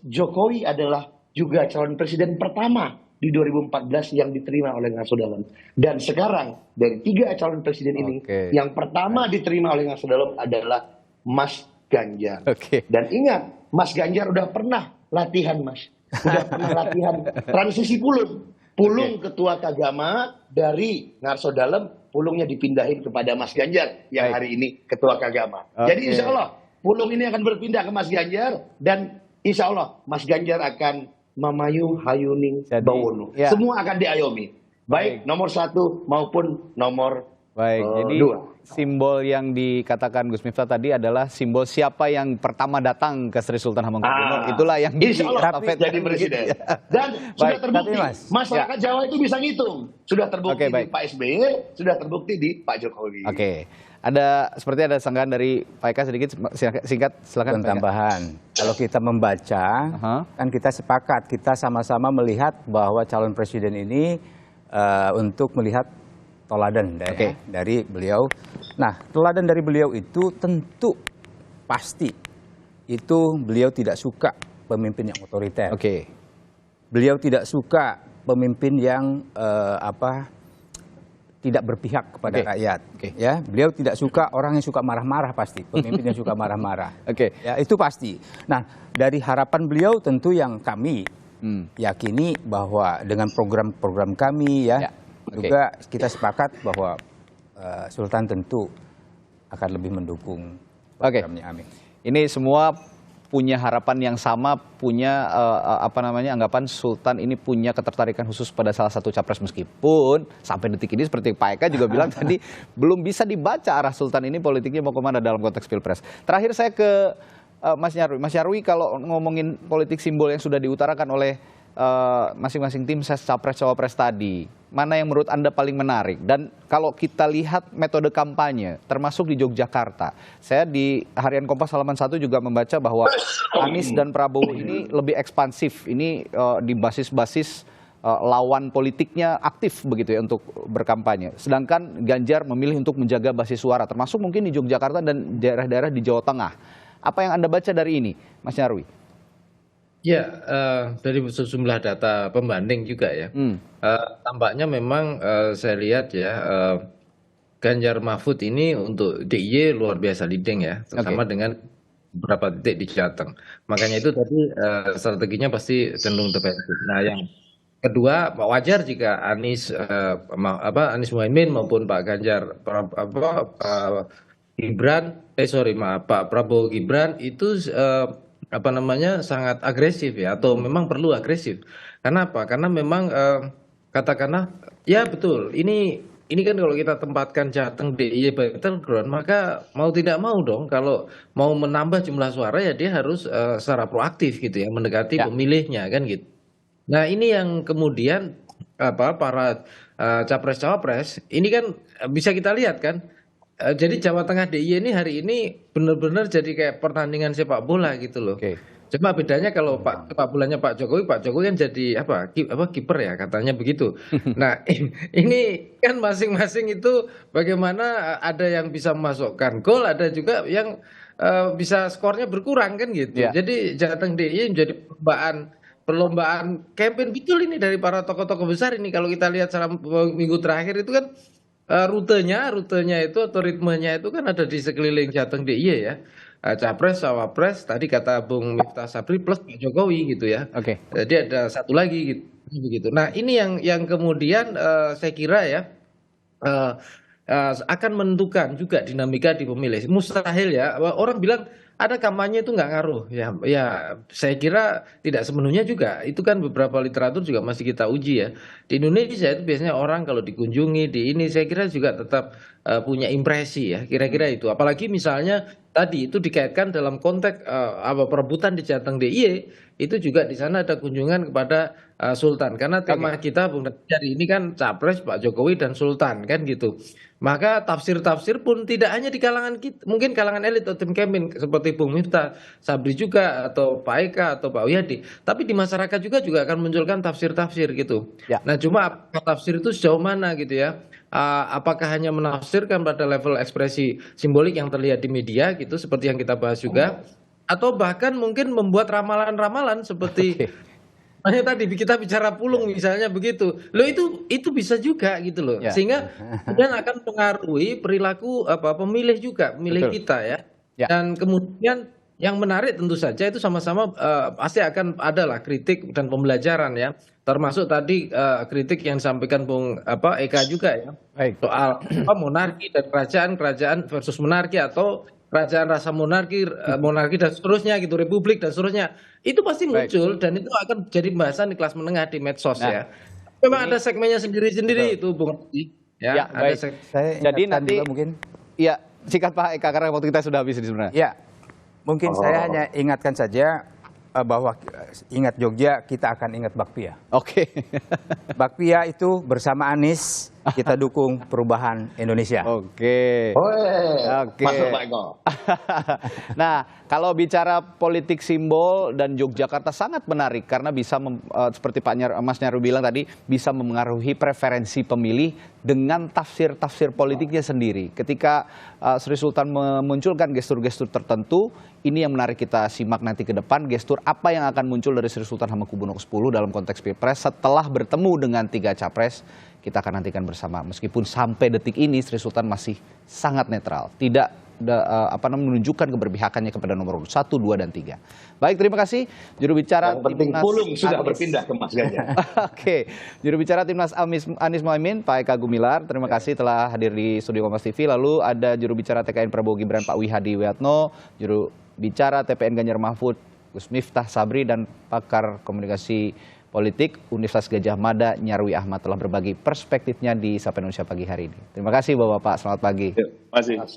Jokowi adalah juga calon presiden pertama di 2014 yang diterima oleh Ngarso Dalam. Dan sekarang dari 3 calon presiden ini, yang pertama diterima oleh Ngarso Dalam adalah Mas Ganjar. Dan ingat, Mas Ganjar udah pernah latihan, Mas. Udah pernah latihan transisi pulung. Pulung ketua Kagama dari Ngarso Dalam, pulungnya dipindahin kepada Mas Ganjar yang hari ini ketua Kagama. Jadi insya Allah pulung ini akan berpindah ke Mas Ganjar dan insya Allah Mas Ganjar akan mamayu hayuning bawono. Semua akan diayomi. Baik nomor 1 maupun nomor jadi 2. Simbol yang dikatakan Gus Miftah tadi adalah simbol siapa yang pertama datang ke Sri Sultan Hamengkubuwono. Itulah yang insya Allah jadi presiden. Dan sudah terbukti masyarakat Jawa itu bisa ngitung. Sudah terbukti di Pak SBY, sudah terbukti di Pak Jokowi. Seperti ada sanggahan dari Pak Eka sedikit singkat, silakan. Tambahan. Kalau kita membaca, kan kita sepakat, kita sama-sama melihat bahwa calon presiden ini untuk melihat teladan dari beliau. Nah, teladan dari beliau itu tentu pasti itu beliau tidak suka pemimpin yang otoriter. Beliau tidak suka pemimpin yang tidak berpihak kepada rakyat. Ya, beliau tidak suka orang yang suka marah-marah pasti, pemimpin yang suka marah-marah. Ya, itu pasti. Nah, dari harapan beliau tentu yang kami yakini bahwa dengan program-program kami juga kita sepakat bahwa Sultan tentu akan lebih mendukung programnya. Amin. Ini semua punya harapan yang sama, punya anggapan Sultan ini punya ketertarikan khusus pada salah satu capres, meskipun sampai detik ini seperti Pak Eka juga bilang tadi belum bisa dibaca arah Sultan ini politiknya mau kemana dalam konteks Pilpres. Terakhir saya ke Mas Nyarwi. Mas Nyarwi, kalau ngomongin politik simbol yang sudah diutarakan oleh masing-masing tim ses capres-cawapres tadi, mana yang menurut Anda paling menarik? Dan kalau kita lihat metode kampanye, termasuk di Yogyakarta, saya di Harian Kompas halaman 1 juga membaca bahwa Anies dan Prabowo ini lebih ekspansif, ini di basis-basis lawan politiknya aktif begitu ya untuk berkampanye. Sedangkan Ganjar memilih untuk menjaga basis suara, termasuk mungkin di Yogyakarta dan daerah-daerah di Jawa Tengah. Apa yang Anda baca dari ini, Mas Nyarwi? Ya, dari sejumlah data pembanding juga ya, tampaknya memang saya lihat ya, Ganjar Mahfud ini untuk DIY luar biasa leading ya, terutama dengan beberapa titik di Jateng. Makanya itu tadi strateginya pasti cenderung defensif. Nah, yang kedua wajar jika Anies Muhaimin maupun Pak Ganjar Pak Prabowo Gibran itu sangat agresif ya, atau memang perlu agresif. Karena apa? Karena memang katakanlah ya betul, ini kan kalau kita tempatkan Jateng DIY battleground, maka mau tidak mau dong kalau mau menambah jumlah suara ya dia harus secara proaktif gitu ya, mendekati pemilihnya kan gitu. Nah, ini yang kemudian para capres-cawapres ini kan bisa kita lihat kan. Jadi Jawa Tengah DIY ini hari ini benar-benar jadi kayak pertandingan sepak bola gitu loh. Cuma bedanya kalau sepak bolanya Pak Jokowi kan jadi kiper ya katanya begitu. Nah, ini kan masing-masing itu bagaimana ada yang bisa memasukkan gol, ada juga yang bisa skornya berkurang kan gitu. Jadi Jateng DIY menjadi perlombaan campaign betul ini dari para tokoh-tokoh besar ini. Kalau kita lihat selama minggu terakhir itu kan rutenya itu atau ritmenya itu kan ada di sekeliling Jateng DIY ya. Capres, cawapres, tadi kata Bung Miftah Sabri plus Pak Jokowi gitu ya. Jadi ada satu lagi gitu. Begitu. Nah, ini yang kemudian saya kira ya akan menentukan juga dinamika di pemilih. Mustahil ya. Orang bilang ada kampanye itu nggak ngaruh. Ya, saya kira tidak sepenuhnya juga. Itu kan beberapa literatur juga masih kita uji ya. Di Indonesia itu biasanya orang kalau dikunjungi di ini, saya kira juga tetap punya impresi ya. Kira-kira itu. Apalagi misalnya tadi itu dikaitkan dalam konteks perebutan di Jateng DIY, itu juga di sana ada kunjungan kepada Sultan. Karena tema kita Bung Dari ini kan Capres Pak Jokowi dan Sultan kan gitu. Maka tafsir-tafsir pun tidak hanya di kalangan kita, mungkin kalangan elit atau tim campaign seperti Bung Miftah, Sabri juga atau Pak Eka atau Pak Wiyadi, tapi di masyarakat juga akan munculkan tafsir-tafsir gitu. Nah, cuma tafsir itu sejauh mana gitu ya? Apakah hanya menafsirkan pada level ekspresi simbolik yang terlihat di media gitu seperti yang kita bahas juga, atau bahkan mungkin membuat ramalan-ramalan seperti hanya tadi kita bicara pulung misalnya begitu. Loh itu bisa juga gitu loh. Sehingga kemudian akan mempengaruhi perilaku pemilih juga, pemilih kita ya. Dan kemudian yang menarik tentu saja itu sama-sama pasti akan ada lah kritik dan pembelajaran ya. Termasuk tadi kritik yang disampaikan Bung Eka juga ya. Soal monarki dan kerajaan versus monarki atau kerajaan rasa monarki dan seterusnya gitu, republik dan seterusnya. Itu pasti muncul dan itu akan jadi pembahasan di kelas menengah di medsos ya. Memang ada segmennya sendiri-sendiri itu Bung Adi. Ya, baik. Jadi nanti mungkin ya sikat Pak Eka karena waktu kita sudah habis sebenarnya. Ya, mungkin saya hanya ingatkan saja bahwa ingat Jogja kita akan ingat Bakpia. Bakpia itu bersama Anies kita dukung perubahan Indonesia. Masuk Pak Eko. Nah, kalau bicara politik simbol dan Yogyakarta sangat menarik karena bisa seperti Mas Nyarwi bilang tadi bisa memengaruhi preferensi pemilih dengan tafsir-tafsir politiknya sendiri. Ketika Sri Sultan memunculkan gestur-gestur tertentu, ini yang menarik kita simak nanti ke depan, gestur apa yang akan muncul dari Sri Sultan Hamengkubuwono X dalam konteks Pilpres setelah bertemu dengan 3 capres. Kita akan nantikan bersama. Meskipun sampai detik ini Sri Sultan masih sangat netral, tidak menunjukkan keberpihakannya kepada nomor 1, 2, dan 3. Baik, terima kasih juru bicara Timnas Pulung sudah berpindah ke Mas Ganjar. Juru bicara Timnas Anies Mohaimin, Pak Eka Gumilar, terima kasih telah hadir di studio Kompas TV. Lalu ada juru bicara TKN Prabowo Gibran Pak Wihadi Wiatno, juru bicara TPN Ganjar Mahfud Gus Miftah Sabri, dan pakar komunikasi politik Universitas Gadjah Mada Nyarwi Ahmad telah berbagi perspektifnya di Sapa Indonesia pagi hari ini. Terima kasih Bapak-bapak, selamat pagi. Terima kasih.